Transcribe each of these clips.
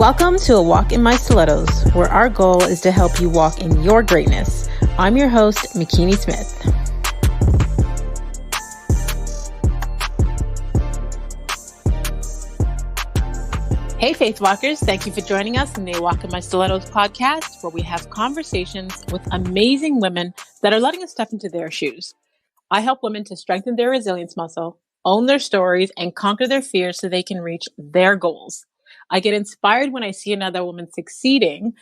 Welcome to A Walk in My Stilettos, where our goal is to help you walk in your greatness. I'm your host, Makini Smith. Hey, Faith Walkers. Thank you for joining us in the A Walk in My Stilettos podcast, where we have conversations with amazing women that are letting us step into their shoes. I help women to strengthen their resilience muscle, own their stories, and conquer their fears so they can reach their goals. I get inspired when I see another woman succeeding,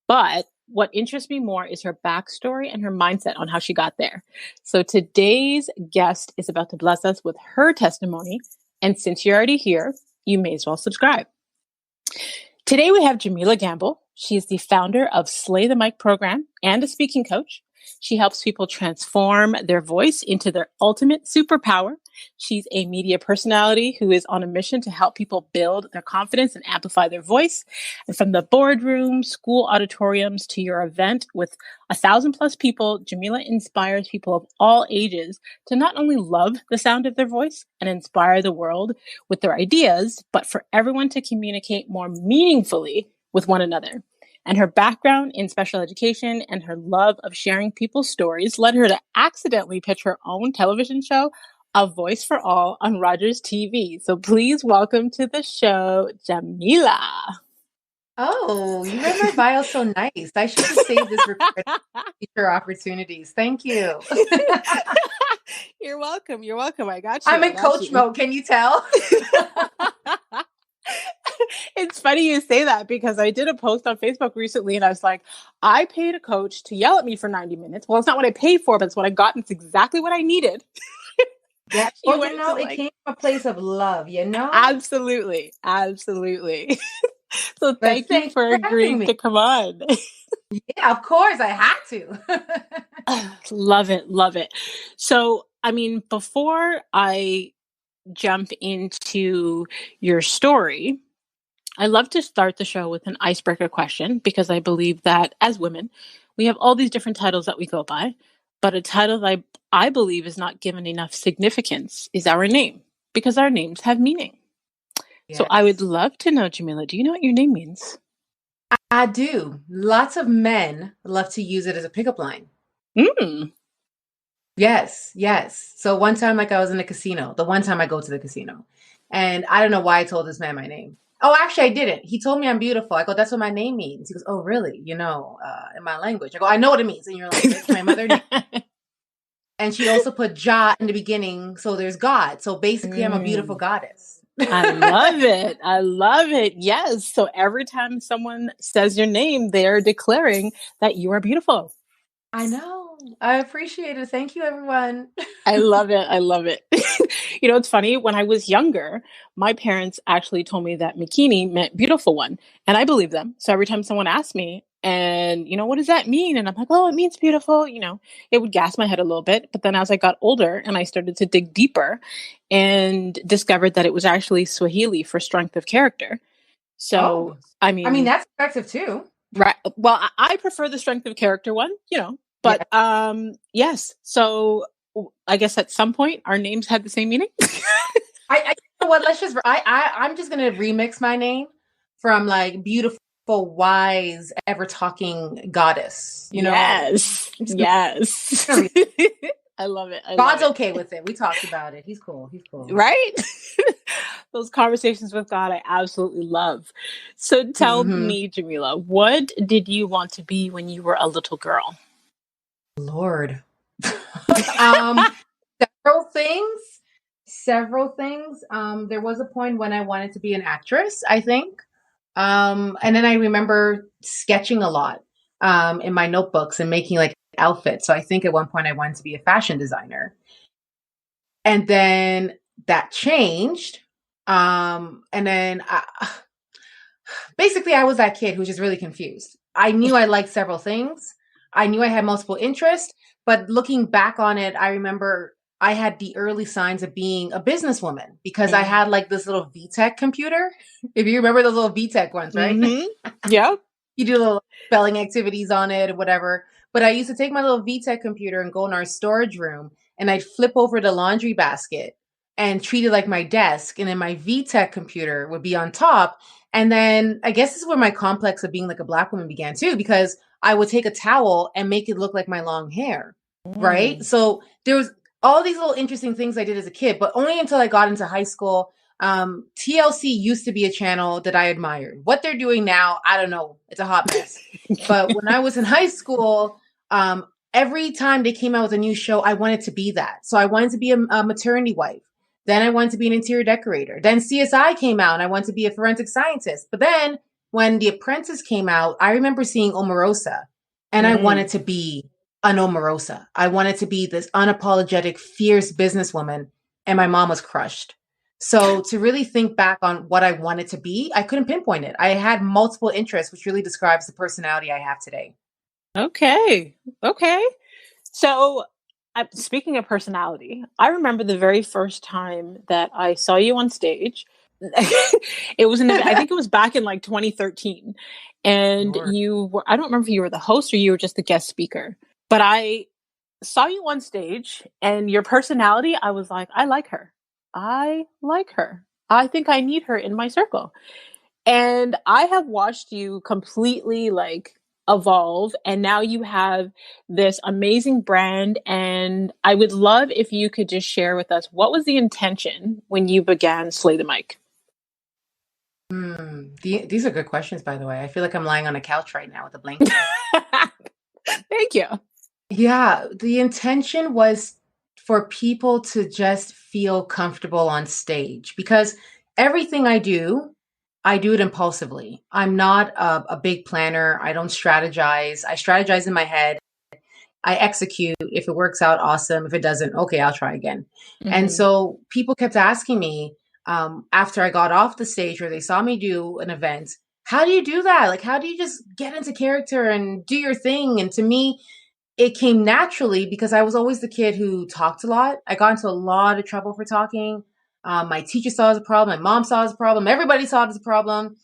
but what interests me more is her backstory and her mindset on how she got there. So today's guest is about to bless us with her testimony, and since you're already here, you may as well subscribe. Today we have Jahmeelah Gamble. She is the founder of Slay the Mic program and a speaking coach. She helps people transform their voice into their ultimate superpower. She's a media personality who is on a mission to help people build their confidence and amplify their voice. And from the boardroom, school auditoriums to your event with 1,000+ people, Jahmeelah inspires people of all ages to not only love the sound of their voice and inspire the world with their ideas, but for everyone to communicate more meaningfully with one another. And her background in special education and her love of sharing people's stories led her to accidentally pitch her own television show, A Voice for All, on Rogers TV. So please welcome to the show, Jahmeelah. Oh, you read my bio so nice. I should have saved this for future opportunities. Thank you. You're welcome. You're welcome. I got you. I'm in coach mode. Can you tell? It's funny you say that because I did a post on Facebook recently and I was like, I paid a coach to yell at me for 90 minutes. Well, it's not what I paid for, but it's what I got. And it's exactly what I needed. Yeah, it came from a place of love, you know? Absolutely. Absolutely. So thank you for agreeing to come on. Yeah, of course. I had to. Love it. Love it. So, I mean, before I jump into your story, I love to start the show with an icebreaker question because I believe that as women, we have all these different titles that we go by, but a title that I believe is not given enough significance is our name, because our names have meaning. Yes. So I would love to know, Jahmeelah, do you know what your name means? I do. Lots of men love to use it as a pickup line. Yes. So one time, I was in a casino, the one time I go to the casino, and I don't know why I told this man my name. Oh, actually, I didn't. He told me I'm beautiful. I go, that's what my name means. He goes, oh, really? You know, in my language. I go, I know what it means in your language. It's my mother name. And she also put Jah in the beginning. So there's God. So basically, I'm a beautiful goddess. I love it. I love it. Yes. So every time someone says your name, they're declaring that you are beautiful. I know. I appreciate it. Thank you, everyone. I love it. I love it. You know, it's funny. When I was younger, my parents actually told me that Makini meant beautiful one. And I believe them. So every time someone asked me, and, you know, what does that mean? And I'm like, oh, it means beautiful. You know, it would gas my head a little bit. But then as I got older and I started to dig deeper and discovered that it was actually Swahili for strength of character. So, I mean, that's effective too. Right. Well, I prefer the strength of character one, you know, but yes. So I guess at some point our names had the same meaning. You know what? I'm just going to remix my name from like beautiful, wise, ever talking goddess, you know? Yes. Yes. I love it. God's okay with it. We talked about it. He's cool. Right? Those conversations with God, I absolutely love. So tell me, Jahmeelah, what did you want to be when you were a little girl? Lord. Several things. There was a point when I wanted to be an actress, I think. And then I remember sketching a lot in my notebooks and making like outfits. So I think at one point I wanted to be a fashion designer. And then that changed. And then basically I was that kid who was just really confused. I knew I liked several things. I knew I had multiple interests, but looking back on it, I remember I had the early signs of being a businesswoman because I had like this little VTech computer. If you remember those little VTech ones, right? Yeah. You do little spelling activities on it or whatever. But I used to take my little VTech computer and go in our storage room and I'd flip over the laundry basket and treated like my desk. And then my VTech computer would be on top. And then I guess this is where my complex of being like a Black woman began too, because I would take a towel and make it look like my long hair. Right. Mm. So there was all these little interesting things I did as a kid, but only until I got into high school. TLC used to be a channel that I admired. What they're doing now, I don't know. It's a hot mess. But when I was in high school, every time they came out with a new show, I wanted to be that. So I wanted to be a maternity wife. Then I wanted to be an interior decorator. Then CSI came out and I wanted to be a forensic scientist. But then when The Apprentice came out, I remember seeing Omarosa and I wanted to be an Omarosa. I wanted to be this unapologetic, fierce businesswoman. And my mom was crushed. So to really think back on what I wanted to be, I couldn't pinpoint it. I had multiple interests, which really describes the personality I have today. Okay. Okay. So, speaking of personality, I remember the very first time that I saw you on stage. It was I think it was back in like 2013. And Sure. I don't remember if you were the host or you were just the guest speaker, but I saw you on stage and your personality, I was like, I like her. I like her. I think I need her in my circle. And I have watched you completely like evolve. And now you have this amazing brand. And I would love if you could just share with us what was the intention when you began Slay the Mic? These are good questions, by the way. I feel like I'm lying on a couch right now with a blanket. Thank you. Yeah, the intention was for people to just feel comfortable on stage because everything I do it impulsively. I'm not a big planner. I don't strategize. I strategize in my head. I execute. If it works out, awesome. If it doesn't, okay, I'll try again. And Mm-hmm. so people kept asking me after I got off the stage or they saw me do an event, how do you do that? Like, how do you just get into character and do your thing? And to me, it came naturally because I was always the kid who talked a lot. I got into a lot of trouble for talking. My teacher saw it as a problem. My mom saw it as a problem. Everybody saw it as a problem.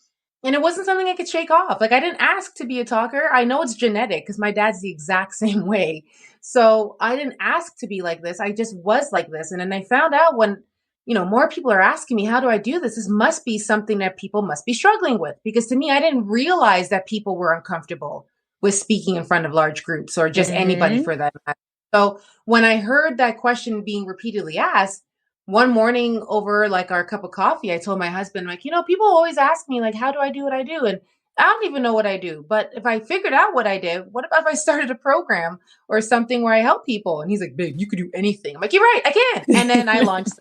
And it wasn't something I could shake off. Like, I didn't ask to be a talker. I know it's genetic because my dad's the exact same way. So I didn't ask to be like this. I just was like this. And then I found out when, more people are asking me, how do I do this? This must be something that people must be struggling with. Because to me, I didn't realize that people were uncomfortable with speaking in front of large groups or just anybody Mm-hmm. for that matter. So when I heard that question being repeatedly asked, one morning over like our cup of coffee, I told my husband, like, people always ask me, like, how do I do what I do? And I don't even know what I do. But if I figured out what I did, what about if I started a program or something where I help people? And he's like, babe, you could do anything. I'm like, you're right, I can. And then I launched.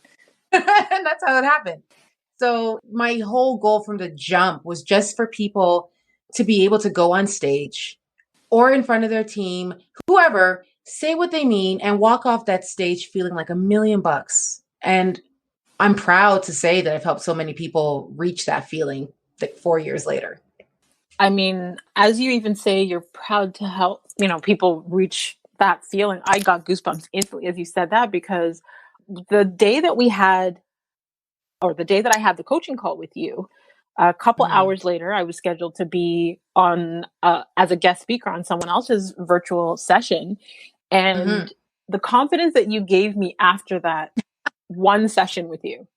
And that's how it happened. So my whole goal from the jump was just for people to be able to go on stage or in front of their team, whoever, say what they mean and walk off that stage feeling like $1,000,000. And I'm proud to say that I've helped so many people reach that feeling like 4 years later. I mean, as you even say, you're proud to help, people reach that feeling. I got goosebumps instantly as you said that because the day that we had, or the day that I had the coaching call with you, a couple hours later, I was scheduled to be on as a guest speaker on someone else's virtual session. And the confidence that you gave me after that one session with you,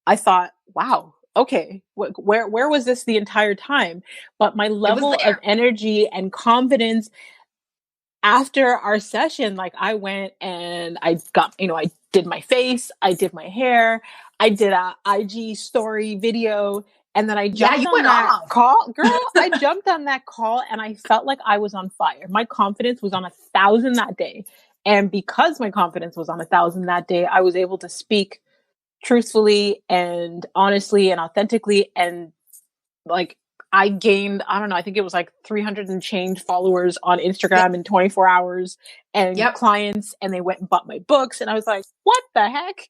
I thought, wow, okay, where was this the entire time? But my level of energy and confidence after our session, like I went and I got, I did my face, I did my hair, I did a IG story video, and then I jumped on that call. Girl, I jumped on that call and I felt like I was on fire. My confidence was on 1,000 that day. And because my confidence was on 1,000 that day, I was able to speak truthfully and honestly and authentically. And like, I gained, I don't know, I think it was like 300 and change followers on Instagram in 24 hours and clients, and they went and bought my books. And I was like, what the heck?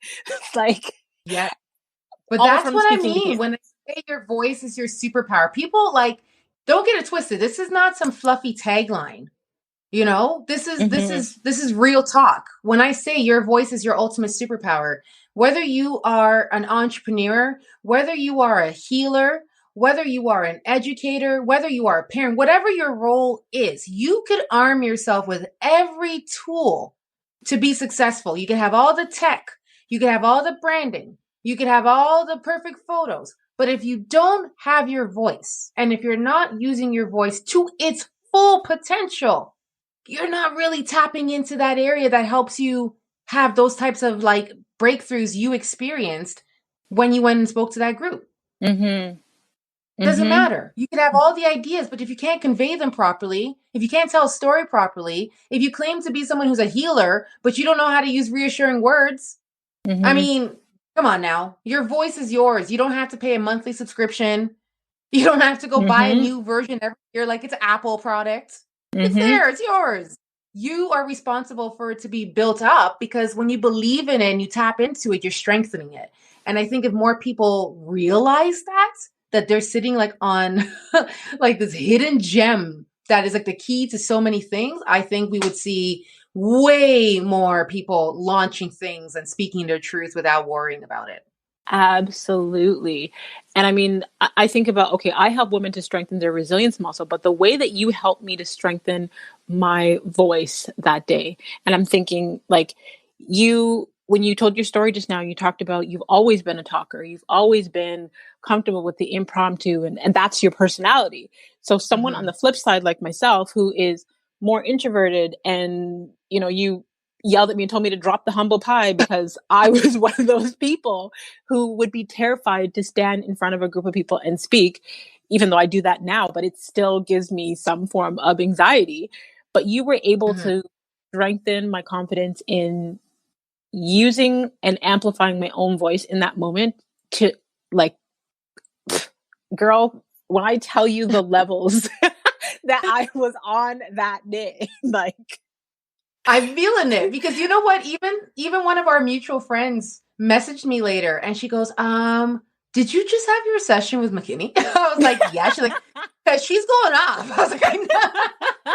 Like, yeah. But that's what I mean when I say your voice is your superpower. People don't get it twisted. This is not some fluffy tagline. This is real talk. When I say your voice is your ultimate superpower, whether you are an entrepreneur, whether you are a healer, whether you are an educator, whether you are a parent, whatever your role is, you could arm yourself with every tool to be successful. You can have all the tech. You could have all the branding. You could have all the perfect photos. But if you don't have your voice, and if you're not using your voice to its full potential, you're not really tapping into that area that helps you have those types of like breakthroughs you experienced when you went and spoke to that group. Doesn't matter. You can have all the ideas, but if you can't convey them properly, if you can't tell a story properly, if you claim to be someone who's a healer, but you don't know how to use reassuring words, I mean, come on now. Your voice is yours. You don't have to pay a monthly subscription. You don't have to go buy a new version every year like it's an Apple product. It's there. It's yours. You are responsible for it to be built up, because when you believe in it and you tap into it, you're strengthening it. And I think if more people realize that they're sitting like on like this hidden gem that is like the key to so many things, I think we would see way more people launching things and speaking their truth without worrying about it. Absolutely. And I mean, I think about, okay, I help women to strengthen their resilience muscle, but the way that you helped me to strengthen my voice that day. And I'm thinking like when you told your story just now, you talked about you've always been a talker. You've always been comfortable with the impromptu, and that's your personality. So someone on the flip side, like myself, who is more introverted, and, you yelled at me and told me to drop the humble pie because I was one of those people who would be terrified to stand in front of a group of people and speak, even though I do that now, but it still gives me some form of anxiety. But you were able to strengthen my confidence in using and amplifying my own voice in that moment to, like, girl, when I tell you the levels that I was on that day, like, I'm feeling it, because you know what? Even one of our mutual friends messaged me later and she goes, did you just have your session with McKinney? I was like, yeah. She's like, because she's going off. I was like, I know.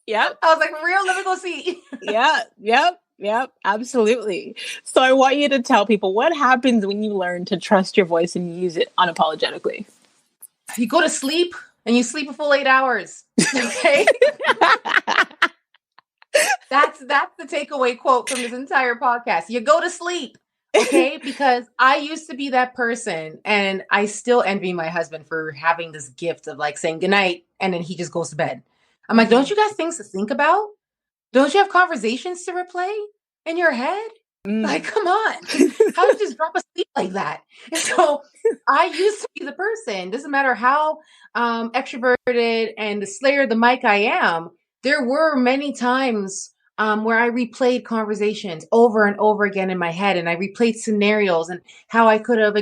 Yep. I was like, for real, let me go see. Yep, absolutely. So I want you to tell people what happens when you learn to trust your voice and use it unapologetically. You go to sleep and you sleep a full 8 hours. Okay. That's the takeaway quote from this entire podcast. You go to sleep. Okay. Because I used to be that person, and I still envy my husband for having this gift of like saying goodnight and then he just goes to bed. I'm like, don't you got things to think about? Don't you have conversations to replay in your head? Like, come on. How did you just drop asleep like that? And so I used to be the person, doesn't matter how extroverted and the slayer of the mic I am, there were many times where I replayed conversations over and over again in my head, and I replayed scenarios and how I could have,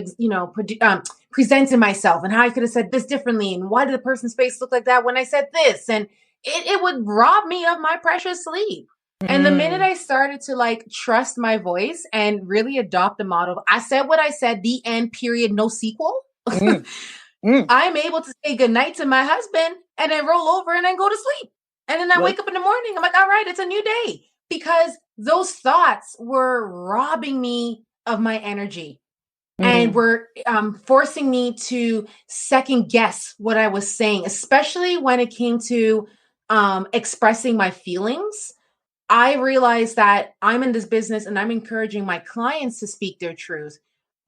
presented myself and how I could have said this differently, and why did the person's face look like that when I said this? And it would rob me of my precious sleep. And the minute I started to like trust my voice and really adopt the model of, I said what I said, the end, period, no sequel. I'm able to say goodnight to my husband and then roll over and then go to sleep. And then I wake up in the morning. I'm like, all right, it's a new day. Because those thoughts were robbing me of my energy and were forcing me to second guess what I was saying, especially when it came to expressing my feelings. I realized that I'm in this business and I'm encouraging my clients to speak their truth,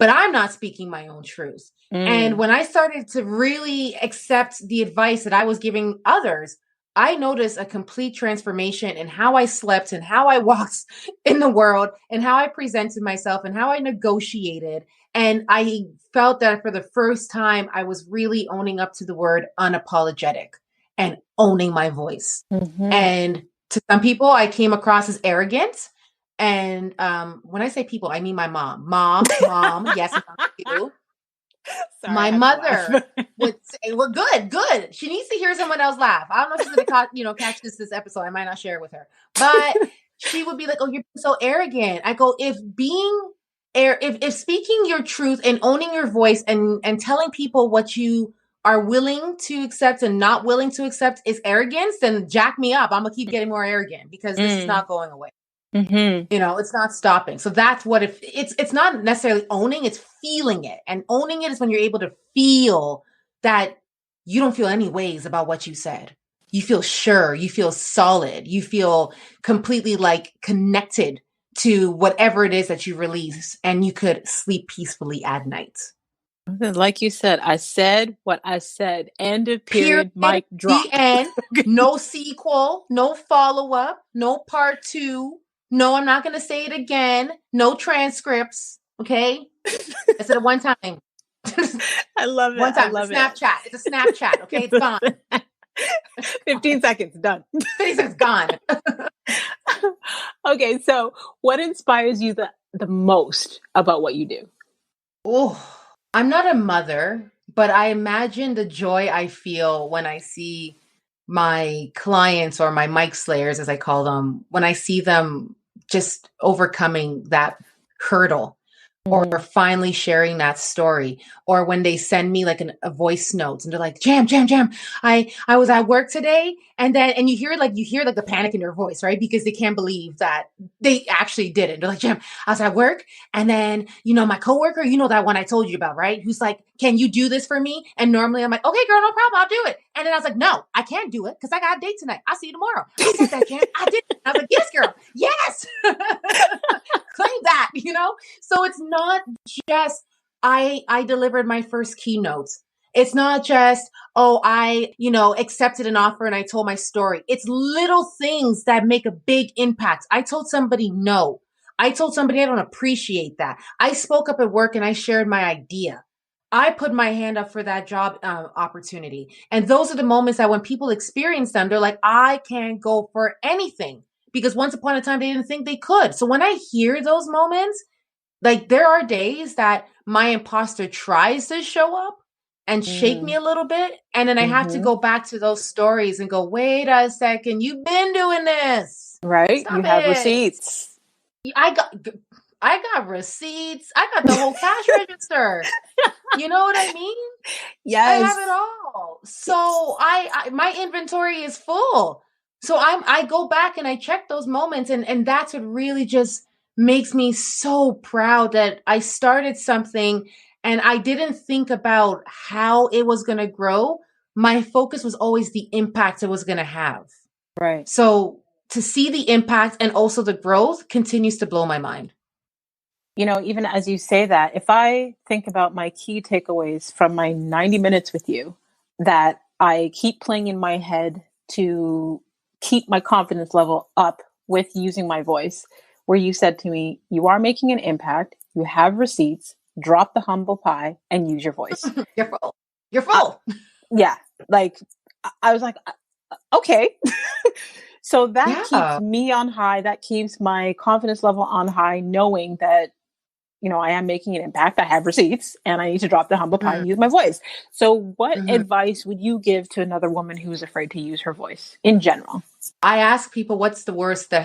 but I'm not speaking my own truth. And when I started to really accept the advice that I was giving others, I noticed a complete transformation in how I slept and how I walked in the world and how I presented myself and how I negotiated. And I felt that for the first time, I was really owning up to the word unapologetic and owning my voice. And to some people, I came across as arrogant. And when I say people, I mean my mom. Mom, yes, you. Sorry, my mother would say, well, good. She needs to hear someone else laugh. I don't know if she's going to catch this episode. I might not share it with her. But she would be like, oh, you're so arrogant. I go, if speaking your truth and owning your voice and telling people what you are willing to accept and not willing to accept is arrogance, then jack me up. I'm gonna keep getting more arrogant because this is not going away. It's not stopping. So that's what it's not necessarily owning, it's feeling it. And owning it is when you're able to feel that you don't feel any ways about what you said. You feel sure, you feel solid, you feel completely like connected to whatever it is that you release, and you could sleep peacefully at night. Like you said, I said what I said. End of Period. period. Mic drop. The end. No sequel. No follow-up. No part 2. No, I'm not going to say it again. No transcripts. Okay? I said it one time. I love it. One time. I love Snapchat. It's a Snapchat. Okay? It's gone. 15 seconds. Done. 15 seconds. Gone. Okay. So what inspires you the most about what you do? Oh, I'm not a mother, but I imagine the joy I feel when I see my clients, or my mic slayers, as I call them, when I see them just overcoming that hurdle, or finally sharing that story, or when they send me like a voice note and they're like, Jam, I was at work today, and you hear the panic in their voice, right? Because they can't believe that they actually did it. They're like, Jam, I was at work, and then my coworker, that one I told you about, right? Who's like, can you do this for me? And normally I'm like, okay, girl, no problem, I'll do it. And then I was like, no, I can't do it because I got a date tonight. I'll see you tomorrow. I said that, Jam. I did it. I was like, yes, girl, yes. Claim that, So it's not just I delivered my first keynotes. It's not just, I accepted an offer and I told my story. It's little things that make a big impact. I told somebody no. I told somebody I don't appreciate that. I spoke up at work and I shared my idea. I put my hand up for that job opportunity. And those are the moments that when people experience them, they're like, I can't go for anything, because once upon a time they didn't think they could. So when I hear those moments, like there are days that my imposter tries to show up and shake me a little bit. And then I have to go back to those stories and go, wait a second, you've been doing this. Right. Stop you have it. Receipts. I got receipts. I got the whole cash register. You know what I mean? Yes. I have it all. So I my inventory is full. So I go back and I check those moments, and that's what really just makes me so proud that I started something and I didn't think about how it was going to grow. My focus was always the impact it was going to have. Right. So to see the impact and also the growth continues to blow my mind. Even as you say that, if I think about my key takeaways from my 90 minutes with you that I keep playing in my head to keep my confidence level up with using my voice, where you said to me, you are making an impact, you have receipts, drop the humble pie and use your voice. You're full. Yeah. Like I was like, okay. So that keeps me on high. That keeps my confidence level on high, knowing that, I am making an impact. I have receipts and I need to drop the humble pie and use my voice. So what advice would you give to another woman who's afraid to use her voice in general? I ask people, what's the worst that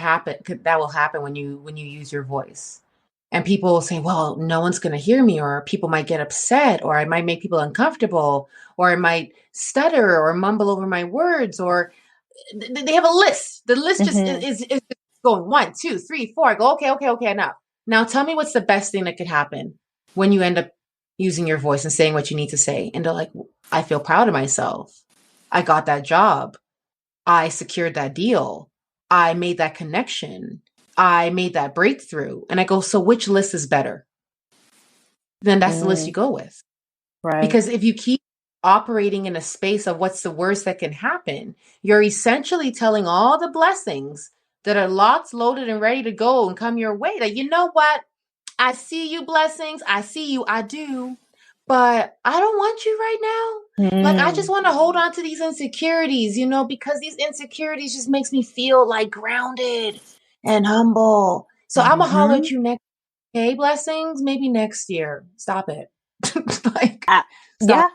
will happen when you use your voice? And people will say, well, no one's going to hear me, or people might get upset, or I might make people uncomfortable, or I might stutter or mumble over my words, or they have a list. The list just is going 1, 2, 3, 4. I go, okay, enough. Now tell me what's the best thing that could happen when you end up using your voice and saying what you need to say. And they're like, I feel proud of myself. I got that job. I secured that deal. I made that connection. I made that breakthrough. And I go, so which list is better? Then that's the list you go with. Right. Because if you keep operating in a space of what's the worst that can happen, you're essentially telling all the blessings that are locked, loaded, and ready to go and come your way. That, you know what? I see you, blessings. I see you. I do. But I don't want you right now. Like, I just want to hold on to these insecurities, because these insecurities just makes me feel like grounded and humble. So I'm going to holler at you next. Hey, blessings, maybe next year. Stop it. Stop.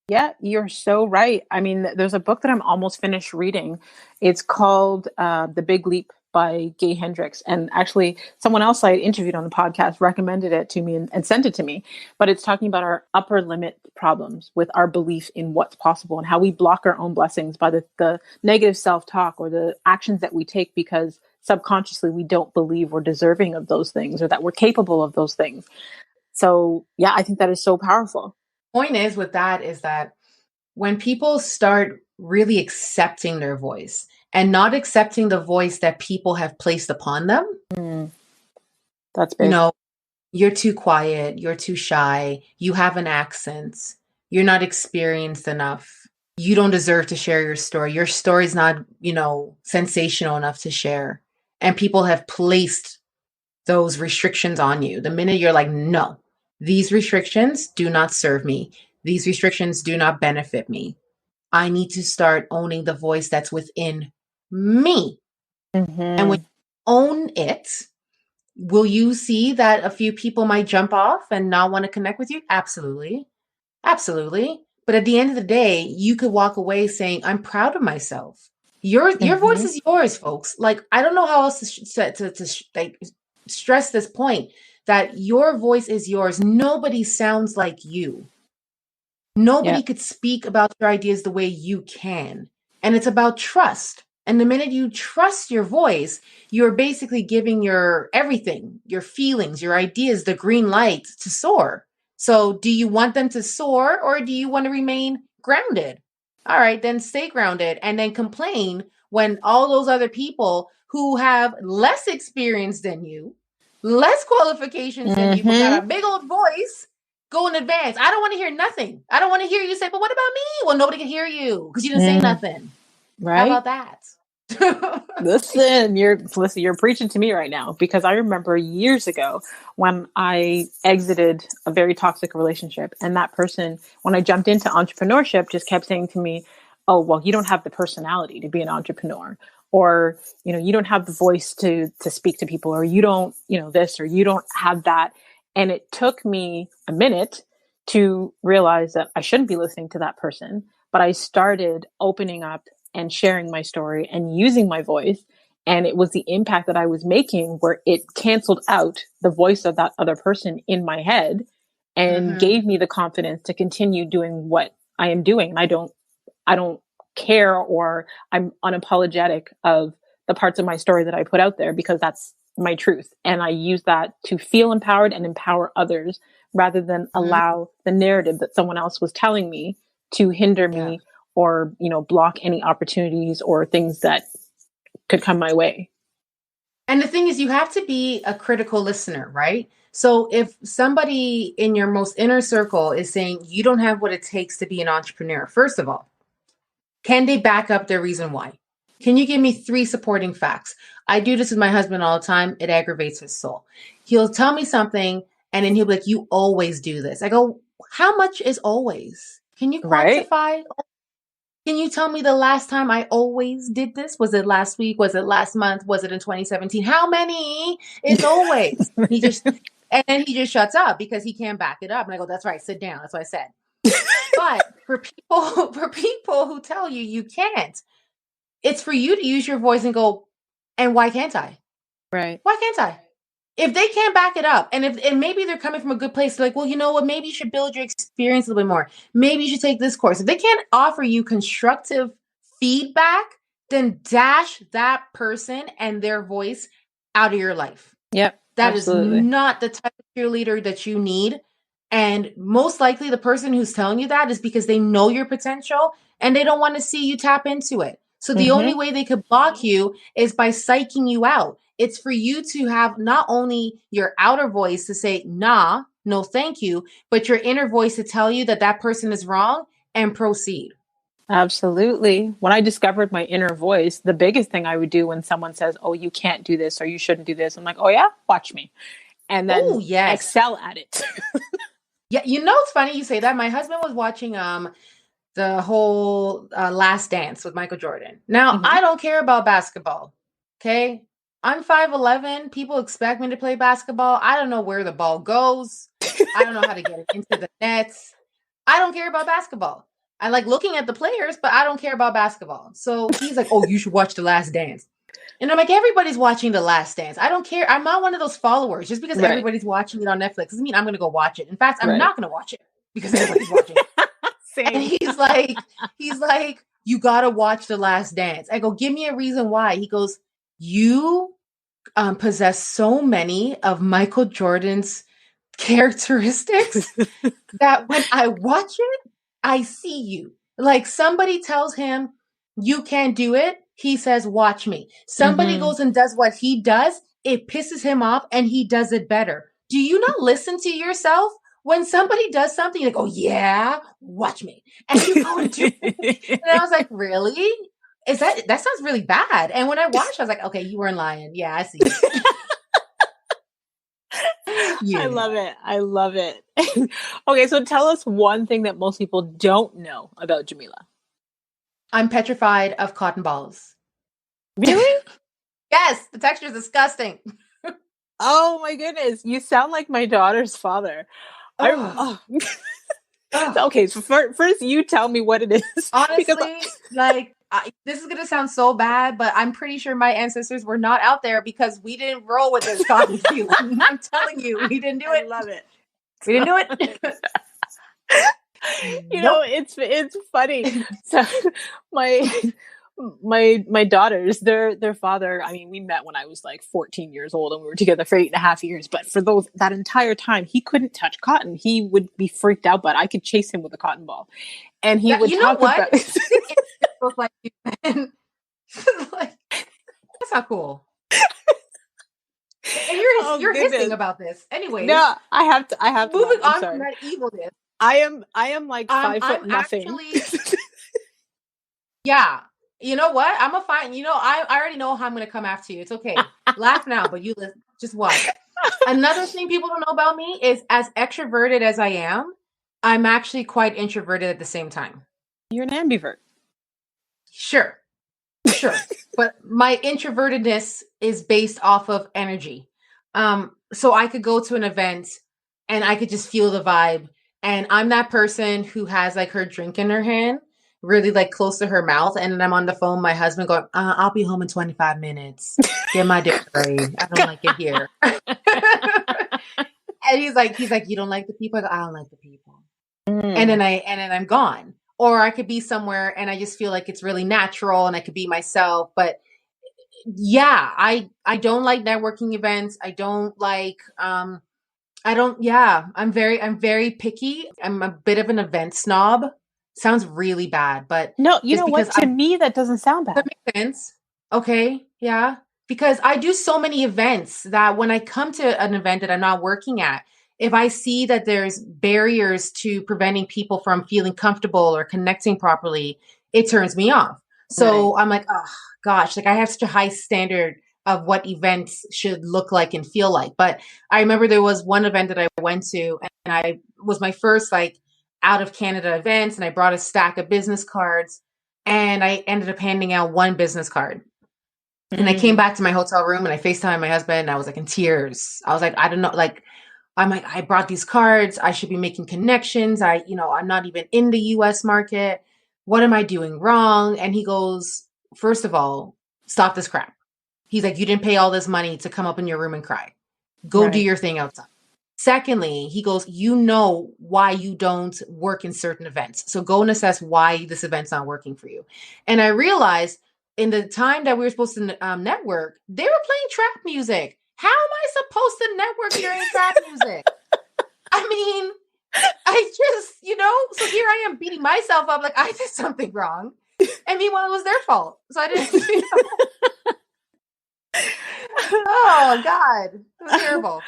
Yeah, you're so right. I mean, there's a book that I'm almost finished reading. It's called The Big Leap by Gay Hendricks. And actually, someone else I had interviewed on the podcast recommended it to me and sent it to me. But it's talking about our upper limit problems with our belief in what's possible and how we block our own blessings by the negative self-talk or the actions that we take because subconsciously we don't believe we're deserving of those things or that we're capable of those things. So, yeah, I think that is so powerful. Point is with that is that when people start really accepting their voice and not accepting the voice that people have placed upon them, That's You big. know, you're too quiet, you're too shy, you have an accent, you're not experienced enough. You don't deserve to share your story. Your story's not, sensational enough to share. And people have placed those restrictions on you. The minute you're like, no, these restrictions do not serve me. These restrictions do not benefit me. I need to start owning the voice that's within me. And when Mm-hmm. you own it, will you see that a few people might jump off and not want to connect with you? Absolutely. Absolutely. But at the end of the day, you could walk away saying, I'm proud of myself. Your voice Mm-hmm. is yours, folks. Like, I don't know how else like stress this point that your voice is yours. Nobody sounds like you. Nobody Yep. could speak about your ideas the way you can. And it's about trust. And the minute you trust your voice, you're basically giving your everything, your feelings, your ideas, the green light to soar. So, do you want them to soar or do you want to remain grounded? All right, then stay grounded and then complain when all those other people who have less experience than you, less qualifications than you, but got Mm-hmm. a big old voice go in advance. I don't want to hear nothing. I don't want to hear you say, but what about me? Well, nobody can hear you because you didn't say Mm. nothing. How Right. about that? You're preaching to me right now, because I remember years ago when I exited a very toxic relationship, and that person, when I jumped into entrepreneurship, just kept saying to me, "Oh, well, you don't have the personality to be an entrepreneur, or you don't have the voice to speak to people, or you don't, this, or you don't have that." And it took me a minute to realize that I shouldn't be listening to that person, but I started opening up and sharing my story and using my voice. And it was the impact that I was making where it canceled out the voice of that other person in my head and Mm-hmm. gave me the confidence to continue doing what I am doing. And I don't care, or I'm unapologetic of the parts of my story that I put out there, because that's my truth. And I use that to feel empowered and empower others, rather than Mm-hmm. allow the narrative that someone else was telling me to hinder Yeah. me, or block any opportunities or things that could come my way. And the thing is, you have to be a critical listener, right? So if somebody in your most inner circle is saying you don't have what it takes to be an entrepreneur, first of all, can they back up their reason why? Can you give me 3 supporting facts? I do this with my husband all the time. It aggravates his soul. He'll tell me something and then he'll be like, you always do this. I go, how much is always? Can you Right. quantify? Can you tell me the last time I always did this? Was it last week? Was it last month? Was it in 2017? How many is always? And then he just shuts up because he can't back it up. And I go, that's right, sit down. That's what I said. But for people who tell you you can't, it's for you to use your voice and go, and why can't I? Right. Why can't I? If they can't back it up, and maybe they're coming from a good place, like, well, you know what? Maybe you should build your experience a little bit more. Maybe you should take this course. If they can't offer you constructive feedback, then dash that person and their voice out of your life. Yep. That is Absolutely. not the type of cheerleader that you need. And most likely the person who's telling you that is because they know your potential and they don't want to see you tap into it. So the only Mm-hmm. way they could block you is by psyching you out. It's for you to have not only your outer voice to say, nah, no, thank you, but your inner voice to tell you that that person is wrong and proceed. Absolutely. When I discovered my inner voice, the biggest thing I would do when someone says, "Oh, you can't do this," or "You shouldn't do this," I'm like, "Oh yeah, watch me," and Oh, then yes. excel at it. Yeah, it's funny you say that. My husband was watching the whole Last Dance with Michael Jordan. Now, Mm-hmm. I don't care about basketball. Okay. I'm 5'11. People expect me to play basketball. I don't know where the ball goes. I don't know how to get it into the nets. I don't care about basketball. I like looking at the players, but I don't care about basketball. So he's like, oh, you should watch The Last Dance. And I'm like, everybody's watching The Last Dance. I don't care. I'm not one of those followers. Just because Right. everybody's watching it on Netflix doesn't mean I'm going to go watch it. In fact, I'm Right. not going to watch it because everybody's watching it. And Same. he's like, you gotta watch The Last Dance. I go, give me a reason why. He goes, you possess so many of Michael Jordan's characteristics that when I watch it, I see you. Like somebody tells him, you can't do it. He says, watch me. Somebody Mm-hmm. goes and does what he does. it pisses him off and he does it better. Do you not listen to yourself? When somebody does something, you're like, oh yeah, watch me. And you go and do it. And I was like, really? That sounds really bad. And when I watched, I was like, okay, you weren't lying. Yeah, I see. I love it. I love it. Okay, so tell us one thing that most people don't know about Jahmeelah. I'm petrified of cotton balls. Really? Yes, the texture is disgusting. Oh my goodness, you sound like my daughter's father. Okay, so first you tell me what it is. Honestly, this is gonna sound so bad, but I'm pretty sure my ancestors were not out there because we didn't roll with this cotton feeling. I'm telling you, we didn't do it. I love it. We didn't do it. It's funny. So my daughters, their father, I mean, we met when I was like 14 years old and we were together for 8.5 years. But for that entire time, he couldn't touch cotton. He would be freaked out, but I could chase him with a cotton ball. And he would talk about like, that's not cool. And you're hissing about this. Anyway. No, I have to moving on from that evilness. I am like 5 foot nothing. Actually, yeah. You know what? I'm a fine. You know, I already know how I'm going to come after you. It's okay. Laugh now, but you just watch. Another thing people don't know about me is as extroverted as I am, I'm actually quite introverted at the same time. You're an ambivert. Sure. But my introvertedness is based off of energy. So I could go to an event and I could just feel the vibe. And I'm that person who has like her drink in her hand, really like close to her mouth. And then I'm on the phone, my husband going, I'll be home in 25 minutes. Get my dinner ready. I don't like it here. And he's like, you don't like the people? I don't like the people. And then I'm gone. Or I could be somewhere and I just feel like it's really natural and I could be myself. But yeah, I don't like networking events. I don't like, I'm very picky. I'm a bit of an event snob. Sounds really bad, but no, you know what? To me, that doesn't sound bad. That makes sense. Okay. Yeah. Because I do so many events that when I come to an event that I'm not working at, if I see that there's barriers to preventing people from feeling comfortable or connecting properly, it turns me off. So I'm like, oh gosh, like I have such a high standard of what events should look like and feel like. But I remember there was one event that I went to and I was my first like out of Canada events and I brought a stack of business cards and I ended up handing out one business card. And I came back to my hotel room and I FaceTimed my husband and I was like in tears. I was like, I don't know, like, I'm like, I brought these cards. I should be making connections. I'm not even in the US market. What am I doing wrong? And he goes, first of all, stop this crap. He's like, you didn't pay all this money to come up in your room and cry. Go do your thing outside. Secondly, he goes, you know why you don't work in certain events. So go and assess why this event's not working for you. And I realized in the time that we were supposed to network, they were playing trap music. How am I supposed to network during trap music? I mean, I just, so here I am beating myself up like I did something wrong. And meanwhile, it was their fault. So I didn't, Oh, God. It was terrible.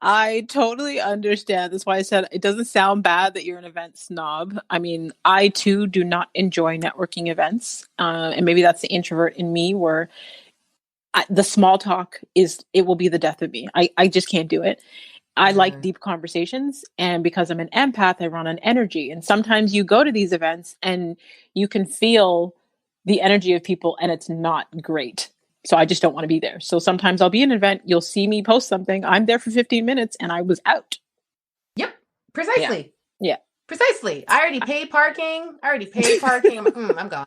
I totally understand. That's why I said it doesn't sound bad that you're an event snob. I mean, I too do not enjoy networking events. And maybe that's the introvert in me where the small talk it will be the death of me. I just can't do it. I like deep conversations. And because I'm an empath, I run on energy. And sometimes you go to these events and you can feel the energy of people and it's not great. So I just don't want to be there. So sometimes I'll be in an event. You'll see me post something. I'm there for 15 minutes and I was out. Yep. Precisely. Yeah. Precisely. I already paid parking. I'm like, I'm gone.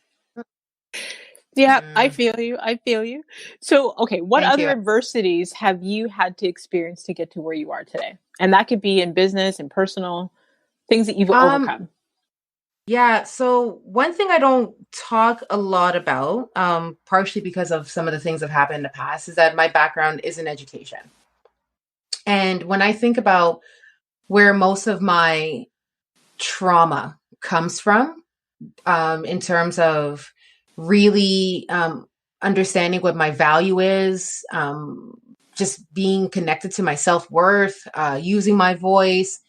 Yeah, I feel you. So, okay, what other adversities have you had to experience to get to where you are today? And that could be in business and personal things that you've overcome. Yeah. So one thing I don't talk a lot about, partially because of some of the things that happened in the past, is that my background is in education. And when I think about where most of my trauma comes from, in terms of really understanding what my value is, just being connected to my self-worth, using my voice,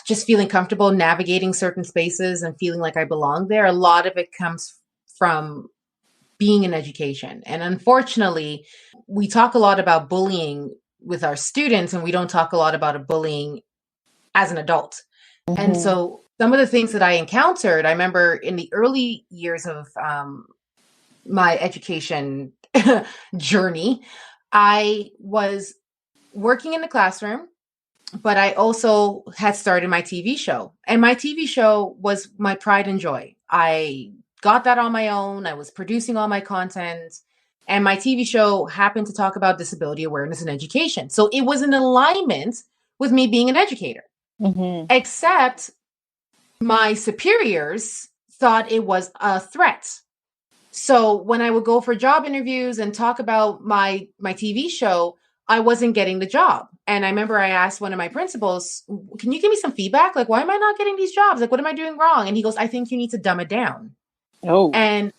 just feeling comfortable navigating certain spaces and feeling like I belong there. A lot of it comes from being in education. And unfortunately, we talk a lot about bullying with our students, and we don't talk a lot about bullying as an adult. And so some of the things that I encountered, I remember in the early years of my education journey, I was working in the classroom, but I also had started my TV show. And my TV show was my pride and joy. I got that on my own. I was producing all my content. And my TV show happened to talk about disability awareness and education. So it was in alignment with me being an educator. Except my superiors thought it was a threat. So when I would go for job interviews and talk about my TV show, I wasn't getting the job. And I remember I asked one of my principals, can you give me some feedback? Like, why am I not getting these jobs? Like, what am I doing wrong? And he goes, I think you need to dumb it down. Oh. And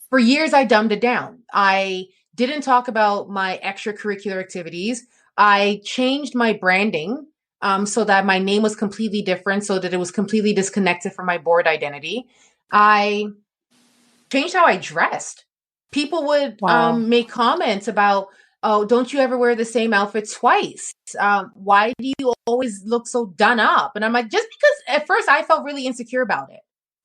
for years, I dumbed it down. I didn't talk about my extracurricular activities. I changed my branding so that my name was completely different, so that it was completely disconnected from my board identity. I changed how I dressed. People would make comments about, oh, don't you ever wear the same outfit twice? Why do you always look so done up? And I'm like, just because at first I felt really insecure about it.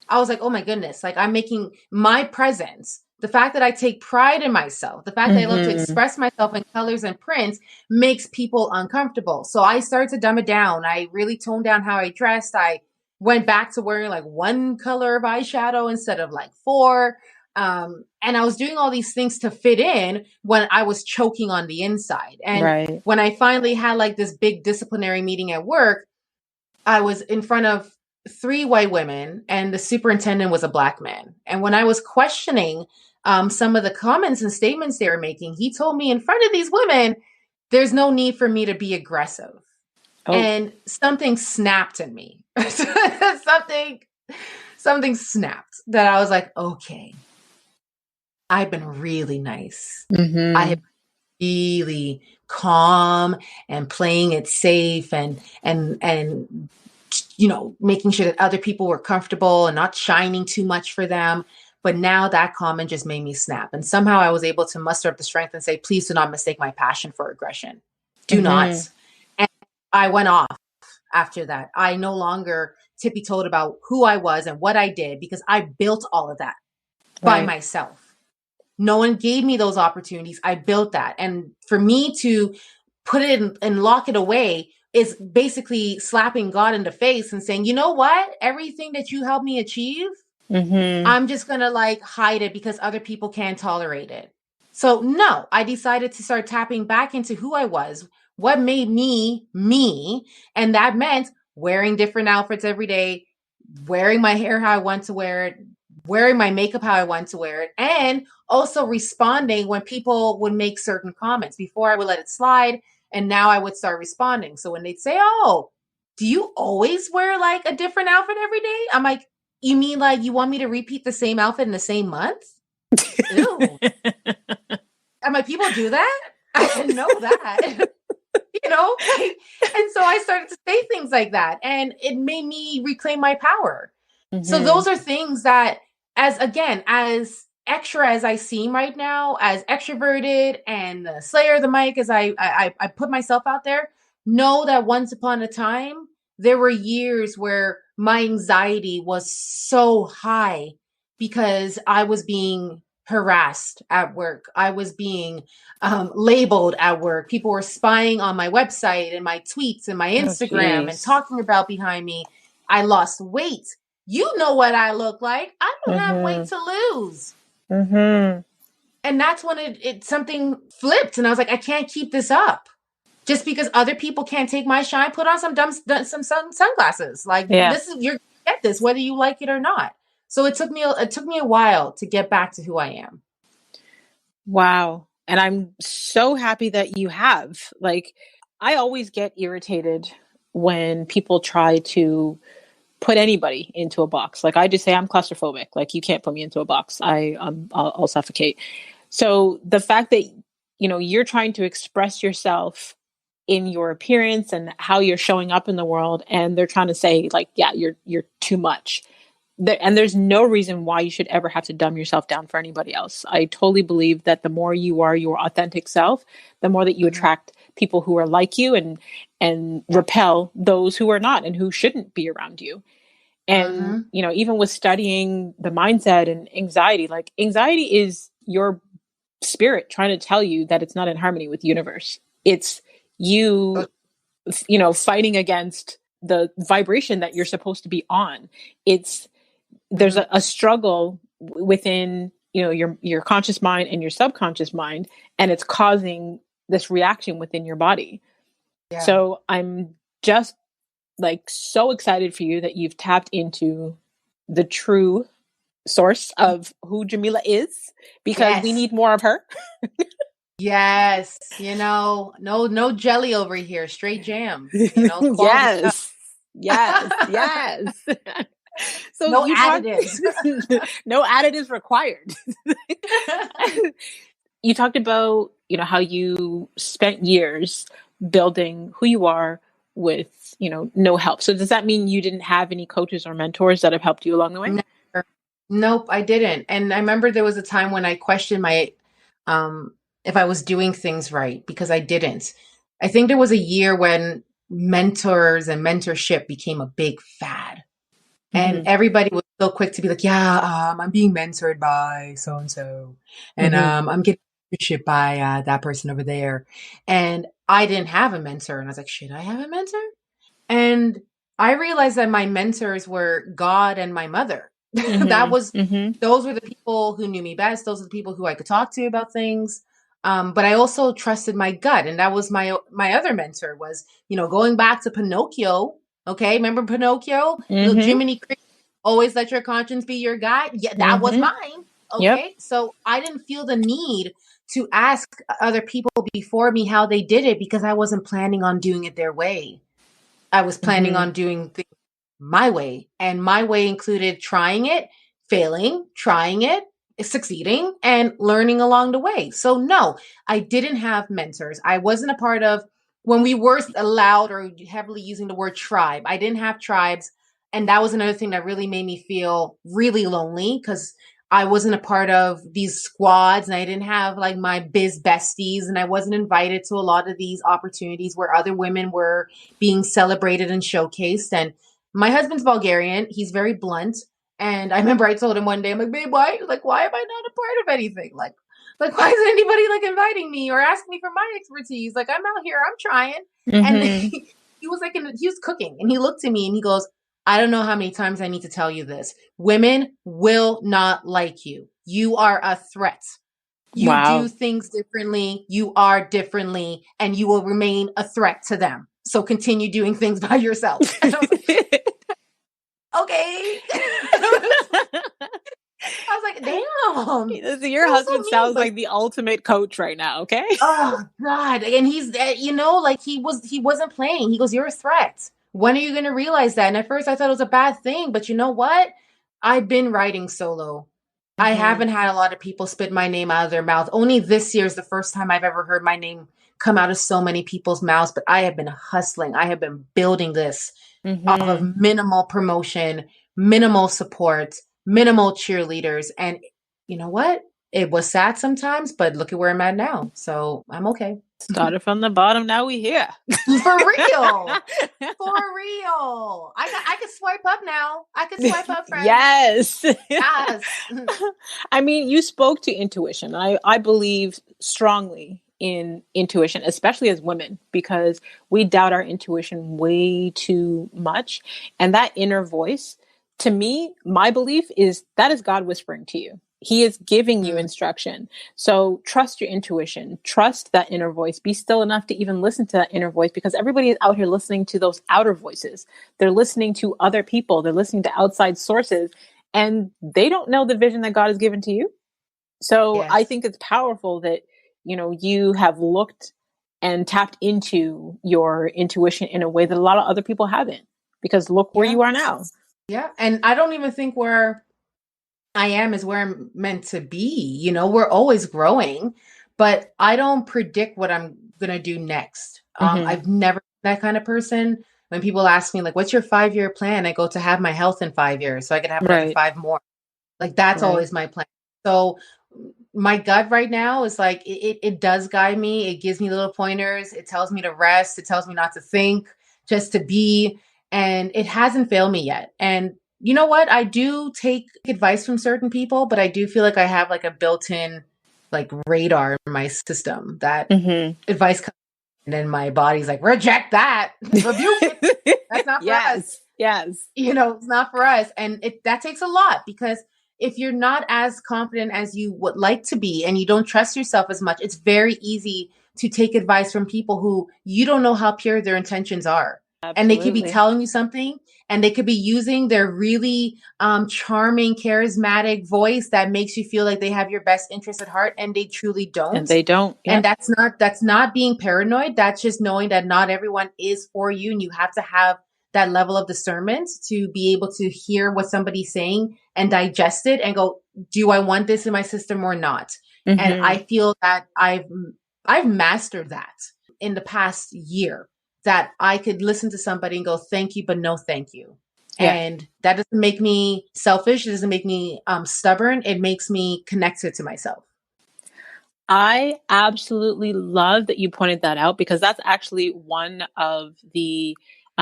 I was like, oh my goodness, like I'm making my presence, the fact that I take pride in myself, the fact that I love to express myself in colors and prints makes people uncomfortable. So I started to dumb it down. I really toned down how I dressed. I went back to wearing like one color of eyeshadow instead of like 4. And I was doing all these things to fit in when I was choking on the inside. And when I finally had like this big disciplinary meeting at work, I was in front of 3 white women and the superintendent was a Black man. And when I was questioning some of the comments and statements they were making, he told me in front of these women, there's no need for me to be aggressive. Oh. And something snapped in me. something snapped that I was like, okay, I've been really nice. I have been really calm and playing it safe and you know, making sure that other people were comfortable and not shining too much for them. But now that comment just made me snap. And somehow I was able to muster up the strength and say, please do not mistake my passion for aggression. Do not. And I went off after that. I no longer tippy-toed about who I was and what I did because I built all of that by myself. No one gave me those opportunities. I built that. And for me to put it in, and lock it away is basically slapping God in the face and saying, you know what? Everything that you helped me achieve, I'm just going to like hide it because other people can't tolerate it. So no, I decided to start tapping back into who I was, what made me, me. And that meant wearing different outfits every day, wearing my hair how I want to wear it, wearing my makeup how I want to wear it, and also responding when people would make certain comments. Before I would let it slide, and now I would start responding. So when they'd say, oh, do you always wear like a different outfit every day? I'm like, you mean like you want me to repeat the same outfit in the same month? Ew. I'm like, people do that? I didn't know that. You know? And so I started to say things like that, and it made me reclaim my power. So those are things that, as extra as I seem right now, as extroverted and the slayer of the mic as I put myself out there, know that once upon a time, there were years where my anxiety was so high because I was being harassed at work. I was being labeled at work. People were spying on my website and my tweets and my Instagram and talking about behind me. I lost weight. You know what I look like. I don't have weight to lose. And that's when it something flipped. And I was like, I can't keep this up. Just because other people can't take my shine, put on some sunglasses. Like this is you're get this, whether you like it or not. So it took me a while to get back to who I am. Wow. And I'm so happy that you have. Like, I always get irritated when people try to put anybody into a box. Like, I just say I'm claustrophobic. Like, you can't put me into a box. I'll suffocate. So the fact that, you're trying to express yourself in your appearance and how you're showing up in the world, and they're trying to say like, yeah, you're too much. And there's no reason why you should ever have to dumb yourself down for anybody else. I totally believe that the more you are your authentic self, the more that you attract people who are like you, and repel those who are not and who shouldn't be around you. And, even with studying the mindset and anxiety, like anxiety is your spirit trying to tell you that it's not in harmony with the universe. It's you, fighting against the vibration that you're supposed to be on. There's a struggle within, your conscious mind and your subconscious mind, and it's causing this reaction within your body. Yeah. So I'm just like so excited for you that you've tapped into the true source of who Jahmeelah is, because we need more of her. Yes. No jelly over here, straight jam. Yes. So no additives. No additives required. You talked about, how you spent years building who you are with, no help. So does that mean you didn't have any coaches or mentors that have helped you along the way? Never. Nope, I didn't. And I remember there was a time when I questioned my, if I was doing things right, because I didn't. I think there was a year when mentors and mentorship became a big fad. And everybody was so quick to be like, yeah, I'm being mentored by so-and-so. And I'm getting mentorship by that person over there. And I didn't have a mentor. And I was like, should I have a mentor? And I realized that my mentors were God and my mother. Those were the people who knew me best. Those are the people who I could talk to about things. But I also trusted my gut. And that was my other mentor was, going back to Pinocchio. Okay. Remember Pinocchio? Little Jiminy Cricket, always let your conscience be your guide. Yeah, that was mine. Okay. Yep. So I didn't feel the need to ask other people before me how they did it, because I wasn't planning on doing it their way. I was planning on doing things my way. And my way included trying it, failing, trying it, succeeding, and learning along the way. So no, I didn't have mentors. I wasn't a part of, when we were allowed or heavily using the word tribe, I didn't have tribes. And that was another thing that really made me feel really lonely, because I wasn't a part of these squads, and I didn't have like my biz besties, and I wasn't invited to a lot of these opportunities where other women were being celebrated and showcased. And my husband's Bulgarian. He's very blunt. And I remember I told him one day, I'm like, babe, why am I not a part of anything? Like, why isn't anybody like inviting me or asking me for my expertise? Like, I'm out here, I'm trying. And he was like, he was cooking, and he looked at me and he goes, I don't know how many times I need to tell you this. Women will not like you. You are a threat. You do things differently. You are differently, and you will remain a threat to them. So continue doing things by yourself. Okay. I was like, damn. Your husband sounds like the ultimate coach right now. Okay. Oh God. And he's, like he wasn't playing. He goes, you're a threat. When are you going to realize that? And at first I thought it was a bad thing, but you know what? I've been writing solo. I haven't had a lot of people spit my name out of their mouth. Only this year is the first time I've ever heard my name come out of so many people's mouths, but I have been hustling. I have been building this off of minimal promotion, minimal support, minimal cheerleaders. And you know what? It was sad sometimes, but look at where I'm at now. So I'm okay. Started from the bottom. Now we here. For real. For real. I could swipe up now. I could swipe up, friends. Yes. I mean, you spoke to intuition. I believe strongly in intuition, especially as women, because we doubt our intuition way too much. And that inner voice, to me, my belief is that is God whispering to you. He is giving you instruction. So trust your intuition, trust that inner voice, be still enough to even listen to that inner voice, because everybody is out here listening to those outer voices. They're listening to other people. They're listening to outside sources, and they don't know the vision that God has given to you. So I think it's powerful that, you have looked and tapped into your intuition in a way that a lot of other people haven't, because look where you are now. Yeah. And I don't even think we're I am is where I'm meant to be. You know, we're always growing, but I don't predict what I'm going to do next. Mm-hmm. I've never been that kind of person. When people ask me, like, what's your 5-year plan? I go to have my health in 5 years so I can have another Right. 5 more. Like, that's Right. always my plan. So my gut right now is like, it does guide me. It gives me little pointers. It tells me to rest. It tells me not to think, just to be. And it hasn't failed me yet. And you know what? I do take advice from certain people, but I do feel like I have like a built-in like radar in my system that Mm-hmm. advice comes and then my body's like, reject that, rebuke it. That's not for us. Yes. Yes. You know, it's not for us. And that takes a lot, because if you're not as confident as you would like to be and you don't trust yourself as much, it's very easy to take advice from people who you don't know how pure their intentions are. And they could be Absolutely. telling you something, and they could be using their really charming, charismatic voice that makes you feel like they have your best interest at heart, and they truly And don't. they don't. And Yep. that's not being paranoid. That's just knowing that not everyone is for you, and you have to have that level of discernment to be able to hear what somebody's saying and digest it and go, do I want this in my system or not? And Mm-hmm. I feel that I've mastered that in the past year, that I could listen to somebody and go, thank you, but no thank you. Yeah. And that doesn't make me selfish. It doesn't make me stubborn. It makes me connected to myself. I absolutely love that you pointed that out, because that's actually one of the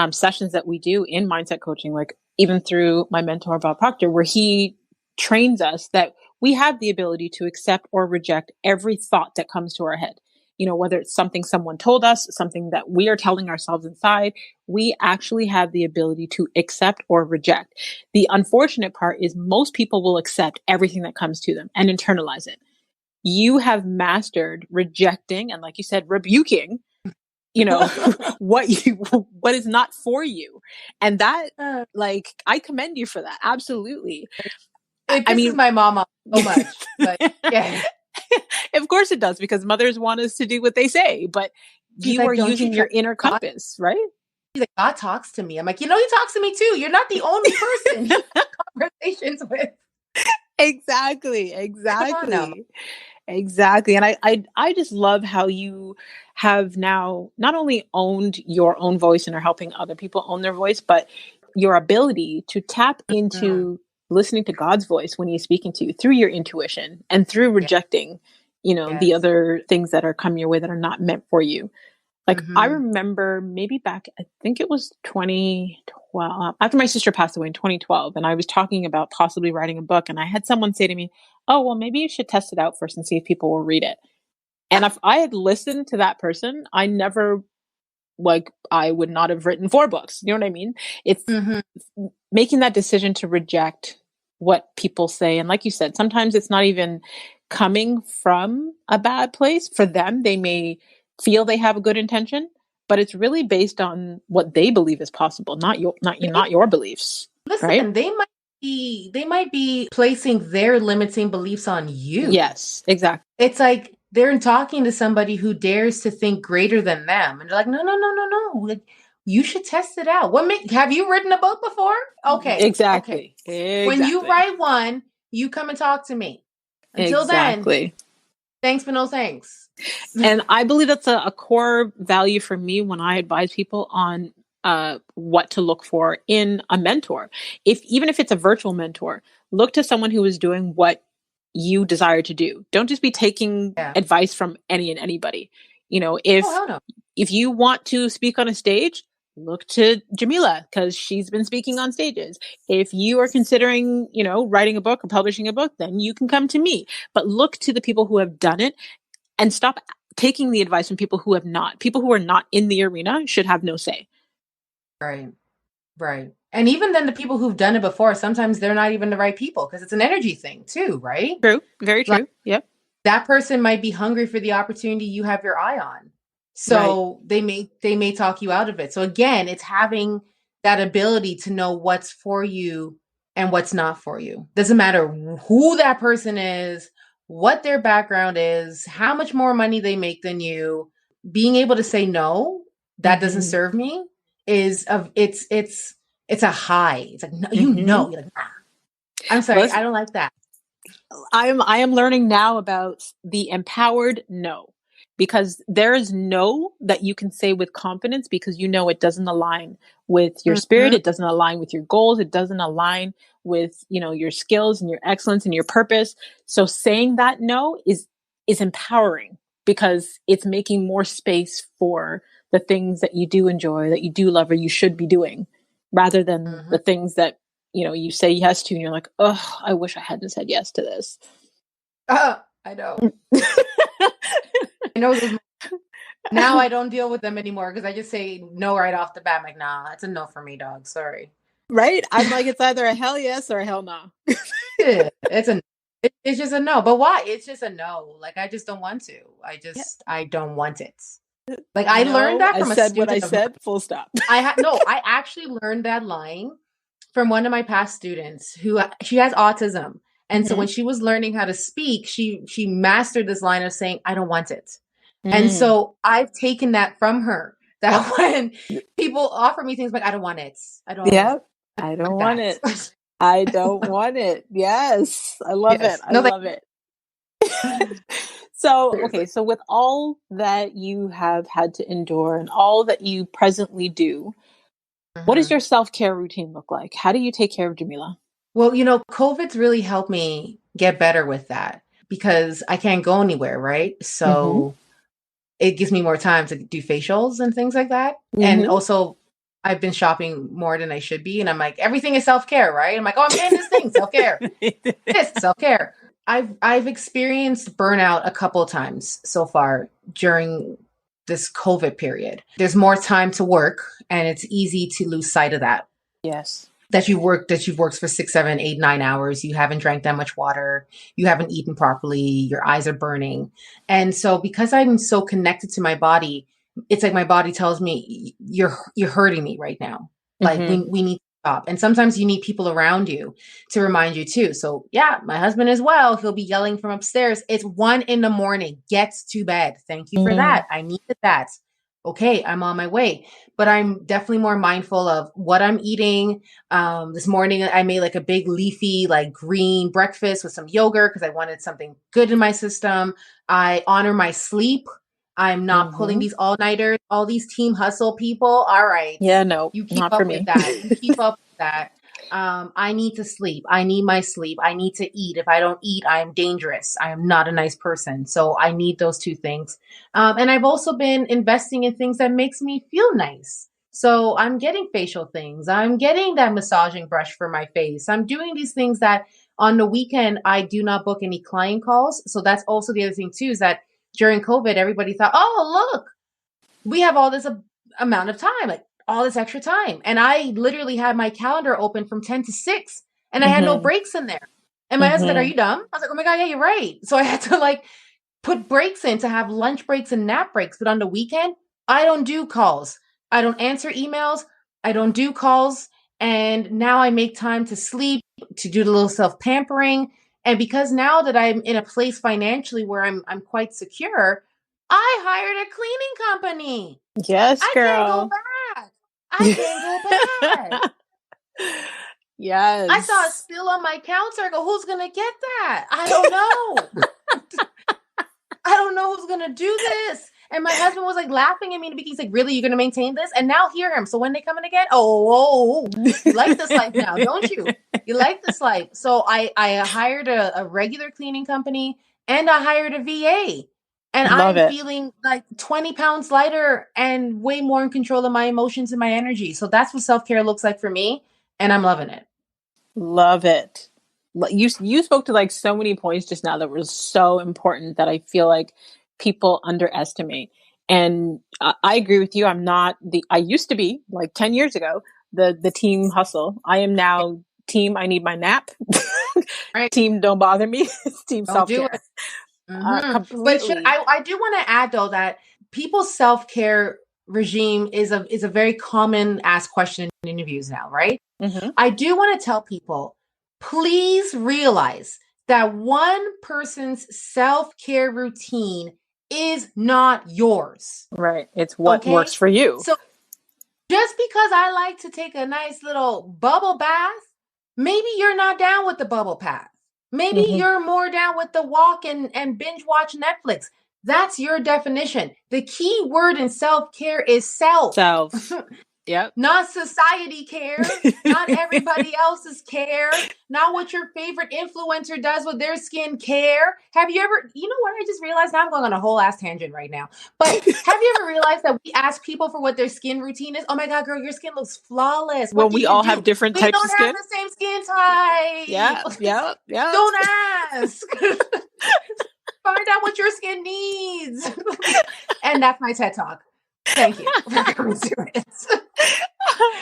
sessions that we do in mindset coaching, like even through my mentor, Bob Proctor, where he trains us that we have the ability to accept or reject every thought that comes to our head. You know, whether it's something someone told us, something that we are telling ourselves inside, we actually have the ability to accept or reject. The unfortunate part is most people will accept everything that comes to them and internalize it. You have mastered rejecting and, like you said, rebuking, you know, what is not for you. And that, like, I commend you for that. Absolutely. It I pisses mean, my mom off so much, but yeah. of course it does, because mothers want us to do what they say, but She's you are like, don't you using trust your inner God? compass, right? She's like, God talks to me. I'm like, you know, he talks to me too. You're not the only person he has conversations with. Exactly. Like, come on now. Exactly. Exactly. And I just love how you have now not only owned your own voice and are helping other people own their voice, but your ability to tap Mm, into listening to God's voice when he's speaking to you through your intuition and through yeah, rejecting, the yes. other things that are coming your way that are not meant for you. Like, I Mm-hmm. remember maybe back, I think it was 2012, after my sister passed away in 2012, and I was talking about possibly writing a book, and I had someone say to me, "Oh, well, maybe you should test it out first and see if people will read it." And if I had listened to that person, I never, like, I would not have written 4 books. You know what I mean? It's Mm-hmm. making that decision to reject what people say. And like you said, sometimes it's not even coming from a bad place for them. They may feel they have a good intention, but it's really based on what they believe is possible, not your beliefs, right? Listen, they might be placing their limiting beliefs on you. Yes, exactly. It's like they're talking to somebody who dares to think greater than them. And they're like, no, no, no, no, no. Like, you should test it out. Have you written a book before? Okay. Okay. Exactly. When you Exactly. write one, you come and talk to me. Until then, Exactly. thanks, but no thanks. And I believe that's a core value for me when I advise people on what to look for in a mentor. Even if it's a virtual mentor, look to someone who is doing what you desire to do. Don't just be taking Yeah. advice from any and anybody. Oh, If hell no. you want to speak on a stage, look to Jahmeelah, because she's been speaking on stages. If you are considering, writing a book or publishing a book, then you can come to me. But look to the people who have done it, and stop taking the advice from people who have not. People who are not in the arena should have no say. Right. Right. And even then, the people who've done it before, sometimes they're not even the right people, because it's an energy thing too, right? True. Very Like, true. Yep. that person might be hungry for the opportunity you have your eye on. Right. So they may talk you out of it. So again, it's having that ability to know what's for you and what's not for you. Doesn't matter who that person is, what their background is, how much more money they make than you. Being able to say no, that doesn't Mm-hmm. serve me, is of it's a high. It's like, no, Mm-hmm. you're like, I'm sorry, Well, I don't like that. I am learning now about the empowered no, because there is no that you can say with confidence because you know it doesn't align with your spirit, Mhm. it doesn't align with your goals, it doesn't align with, you know, your skills and your excellence and your purpose. So saying that no is empowering because it's making more space for the things that you do enjoy, that you do love, or you should be doing, rather than Mhm. the things that, you know, you say yes to and you're like, oh, I wish I hadn't said yes to this. I know. I know those. Now I don't deal with them anymore because I just say no right off the bat. I'm like, nah, it's a no for me, dog. Sorry. Right? I'm like, it's either a hell yes or a hell no. Yeah, it's just a no. But why? It's just a no. Like I just don't want to. Yeah. I don't want it. Like I learned No, that I from a said what I student of mine. said, full stop. I actually learned that line from one of my past students who she has autism. And so Mm-hmm. when she was learning how to speak, she mastered this line of saying, I don't want it. And Mm. so I've taken that from her. That when people offer me things like I don't want it. I don't Yeah. I don't want want that. it. I don't want it. Yes. I love it. Yes. I No, love it. So, okay. seriously. So with all that you have had to endure and all that you presently do, what does Mhm. your self-care routine look like? How do you take care of Jahmeelah? Well, COVID's really helped me get better with that because I can't go anywhere, right? Mm-hmm. So it gives me more time to do facials and things like that. And Mm-hmm. also, I've been shopping more than I should be. And I'm like, everything is self care, right? I'm like, oh, I'm getting this thing, self care. This self care. I've experienced burnout a couple of times so far during this COVID period. There's more time to work, and it's easy to lose sight of that. Yes. That you've worked for 6, 7, 8, 9 hours. You haven't drank that much water. You haven't eaten properly. Your eyes are burning. And so because I'm so connected to my body, it's like my body tells me you're hurting me right now. Like Mm-hmm. we need to stop. And sometimes you need people around you to remind you too. So yeah, my husband as well, he'll be yelling from upstairs. It's 1 a.m. Get to bed. Thank you for Mm-hmm. that. I needed that. Okay, I'm on my way. But I'm definitely more mindful of what I'm eating. This morning I made like a big leafy, like green breakfast with some yogurt because I wanted something good in my system. I honor my sleep. I'm not pulling Mm-hmm. these all-nighters, all these team hustle people. All right. Yeah, no, You keep not for up with me. that. You keep up with that. I need to sleep. I need my sleep. I need to eat. If I don't eat, I am dangerous. I am not a nice person. So I need those two things. And I've also been investing in things that makes me feel nice. So I'm getting facial things. I'm getting that massaging brush for my face. I'm doing these things that on the weekend, I do not book any client calls. So that's also the other thing too, is that during COVID, everybody thought, oh, look, we have all this amount of time, like all this extra time. And I literally had my calendar open from 10 to 6 and I had no Mm-hmm. breaks in there. And my husband said, are Mm-hmm. you dumb? I was like, oh my God, yeah, you're right. So I had to like put breaks in to have lunch breaks and nap breaks. But on the weekend, I don't do calls. I don't answer emails. I don't do calls. And now I make time to sleep, to do the little self pampering. And because now that I'm in a place financially where I'm quite secure, I hired a cleaning company. Yes, I can't go girl. back. I can't go back. I saw a Yes. spill on my counter. I go, who's gonna get that? I don't know. I don't know who's gonna do this. And my husband was like laughing at me because he's like, really, you're gonna maintain this? And now hear him. So when they come in again, you like this life now, don't you? You like this life. So I hired a regular cleaning company and I hired a VA. And Love I'm it. feeling like 20 pounds lighter and way more in control of my emotions and my energy. So that's what self-care looks like for me. And I'm loving it. Love it. You spoke to like so many points just now that were so important that I feel like people underestimate. And I agree with you. I'm not I used to be like 10 years ago, the team hustle. I am now team, I need my nap. Right. Team, don't bother me. It's team Don't do it. self-care. But Completely. I do want to add though that people's self care regime is a very common asked question in interviews now, right? Mm-hmm. I do want to tell people, please realize that one person's self care routine is not yours. Right. It's what works Okay, for you. so just because I like to take a nice little bubble bath, maybe you're not down with the bubble bath. Maybe you're more down with the walk and binge watch Netflix. That's your definition. The key word in self-care is self. Self. Yep. Not society care, not everybody else's care, not what your favorite influencer does with their skin care. Have you ever, you know what? I just realized now I'm going on a whole ass tangent right now. But have you ever realized that we ask people for what their skin routine is? Oh my God, girl, your skin looks flawless. Well, What do we you all do? have different We types don't of skin. have the same skin type. Yeah. Don't ask. Find out what your skin needs. And that's my TED Talk. Thank you for coming to it.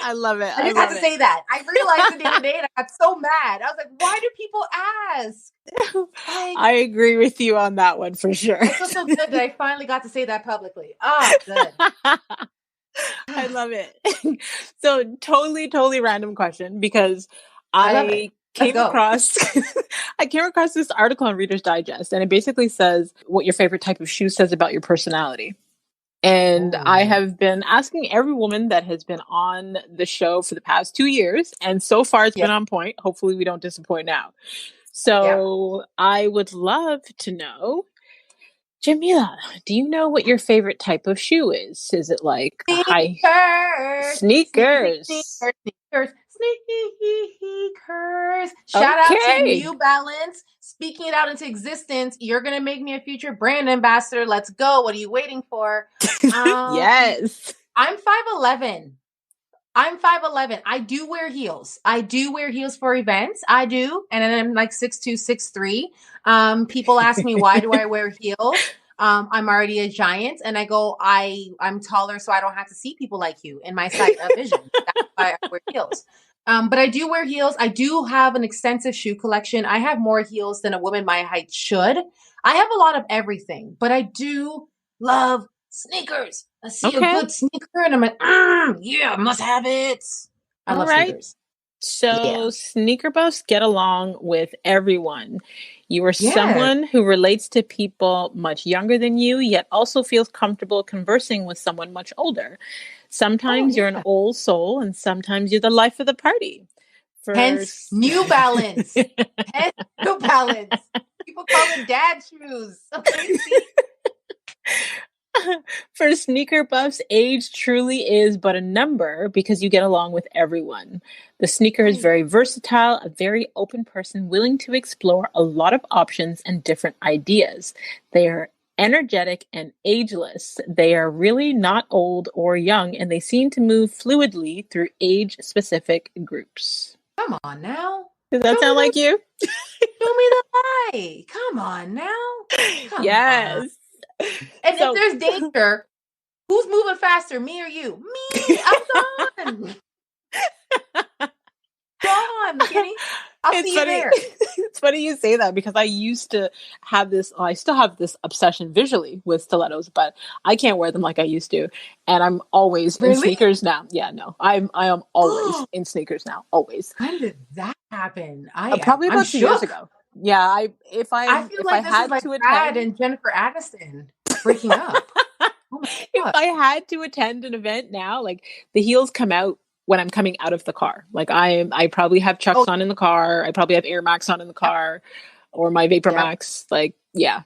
I love it. I just had to say that. I realized it the other day and I got so mad. I was like, why do people ask? I agree with you on that one for sure. I feel so good that I finally got to say that publicly. Oh, good. I love it. So totally random question because I came across this article on Reader's Digest, and it basically says what your favorite type of shoe says about your personality. And I have been asking every woman that has been on the show for the past 2 years, and so far it's been on point. Hopefully we don't disappoint now. So I would love to know, Jahmeelah, do you know what your favorite type of shoe is? Is it like sneakers? Shout out to New Balance. Speaking it out into existence. You're going to make me a future brand ambassador. Let's go. What are you waiting for? Yes. I'm 5'11". I do wear heels. I do wear heels for events. I do. And then I'm like 6'2", 6'3". People ask me, why do I wear heels? I'm already a giant. And I go, I'm taller, so I don't have to see people like you in my sight of vision. That's why I wear heels. But I do wear heels. I do have an extensive shoe collection. I have more heels than a woman my height should. I have a lot of everything, but I do love sneakers. I see a good sneaker and I'm like, yeah, must have it. I love sneakers. So sneaker buffs get along with everyone. You are someone who relates to people much younger than you, yet also feels comfortable conversing with someone much older. Sometimes you're an old soul, and sometimes you're the life of the party. Hence, New Balance. New Balance. People call it dad shoes. For sneaker buffs, age truly is but a number because you get along with everyone. The sneaker is very versatile, a very open person willing to explore a lot of options and different ideas. They are energetic and ageless. They are really not old or young, and they seem to move fluidly through age-specific groups. Come on now. Does that sound like you? Show me the light. Come on now. Come on. And if there's danger, who's moving faster, me or you? Me. I'm gone. Gone, Kenny. I'll see you there. It's funny you say that because I used to have this, I still have this obsession visually with stilettos, but I can't wear them like I used to. And I'm always in sneakers now. Yeah, no, I am always in sneakers now. Always. When did that happen? Probably about 2 years ago. Yeah, I feel like this is like Brad and Jennifer Aniston breaking up. If I had to attend an event now, like the heels come out when I'm coming out of the car. Like I probably have Chucks on in the car. I probably have Air Max on in the car, or my Vapor Max. Like yeah,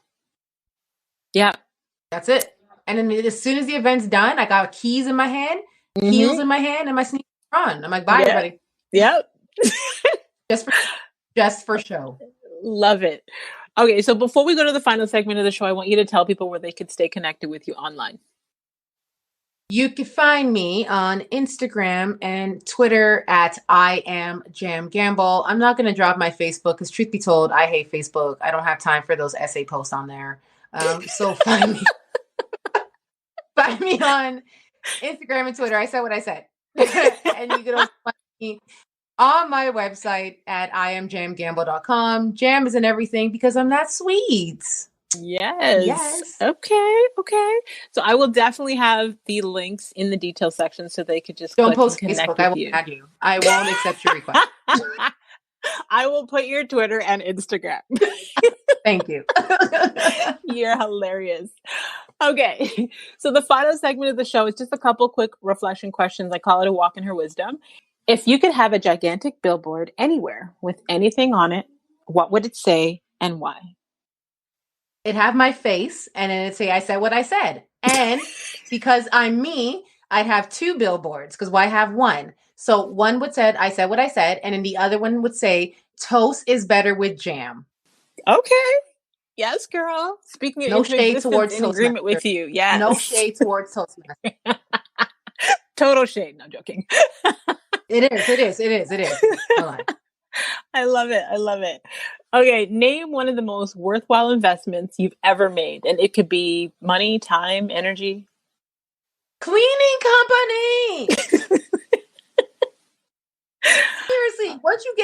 that's it. And then as soon as the event's done, I got keys in my hand, heels in my hand, and my sneakers on. I'm like, bye, everybody. Yep. just for show. Love it. Okay, so before we go to the final segment of the show, I want you to tell people where they could stay connected with you online. You can find me on Instagram and Twitter at I am Jam Gamble. I'm not going to drop my Facebook because truth be told, I hate Facebook. I don't have time for those essay posts on there. So find me on Instagram and Twitter. I said what I said. And you can also find me on my website at iamjamgamble.com. Jam is in everything because I'm that sweet. Yes. Okay. So I will definitely have the links in the detail section so they could just don't post and Facebook. I won't add you. I won't accept your request. I will put your Twitter and Instagram. Thank you. You're hilarious. Okay. So the final segment of the show is just a couple quick reflection questions. I call it a walk in her wisdom. If you could have a gigantic billboard anywhere with anything on it, what would it say and why? It'd have my face, and then it'd say, I said what I said. And because I'm me, I'd have 2 billboards, because why have one? So one would say, I said what I said, and then the other one would say, toast is better with jam. Okay. Yes, girl. Speaking of no shade towards in agreement with you. Yes. No shade towards Toastmasters. Total shade. No, joking. It is. Hold on. I love it. Okay, name one of the most worthwhile investments you've ever made. And it could be money, time, energy. Cleaning company. Seriously, once you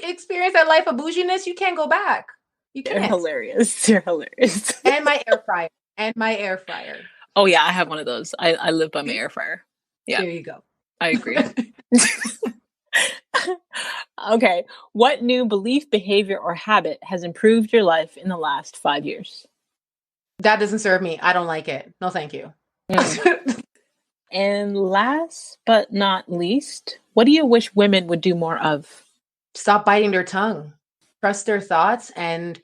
experience that life of bouginess, you can't go back. You can't. They're hilarious. And my air fryer. Oh yeah, I have one of those. I live by my air fryer. Yeah. There you go. I agree. Okay. What new belief, behavior, or habit has improved your life in the last 5 years? That doesn't serve me. I don't like it. No, thank you. And last but not least, what do you wish women would do more of? Stop biting their tongue. Trust their thoughts, and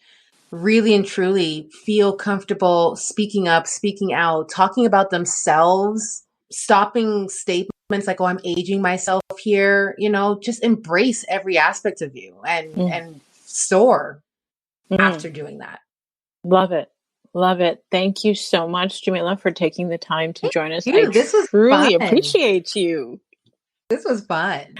really and truly feel comfortable speaking up, speaking out, talking about themselves, stopping statements like, oh, I'm aging myself here. Just embrace every aspect of you and soar after doing that. Love it. Thank you so much, Jahmeelah, for taking the time to join us. This was truly fun. Appreciate you. This was fun.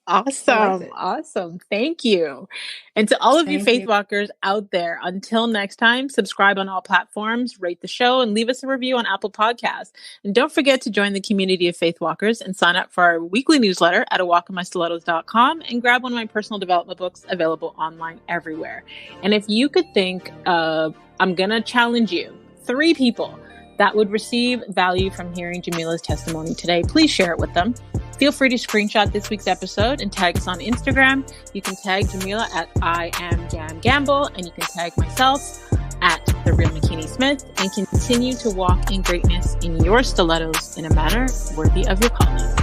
Awesome. Thank you. And to all of you faith walkers out there, until next time, subscribe on all platforms, rate the show, and leave us a review on Apple Podcasts. And don't forget to join the community of faith walkers and sign up for our weekly newsletter at awalkinmystilettos.com and grab one of my personal development books available online everywhere. And if you could think of, I'm going to challenge you, 3 people that would receive value from hearing Jahmeelah's testimony today, please share it with them. Feel free to screenshot this week's episode and tag us on Instagram. You can tag Jahmeelah at IamJamGamble, and you can tag myself at The Real McKinney Smith, and continue to walk in greatness in your stilettos in a manner worthy of your calling.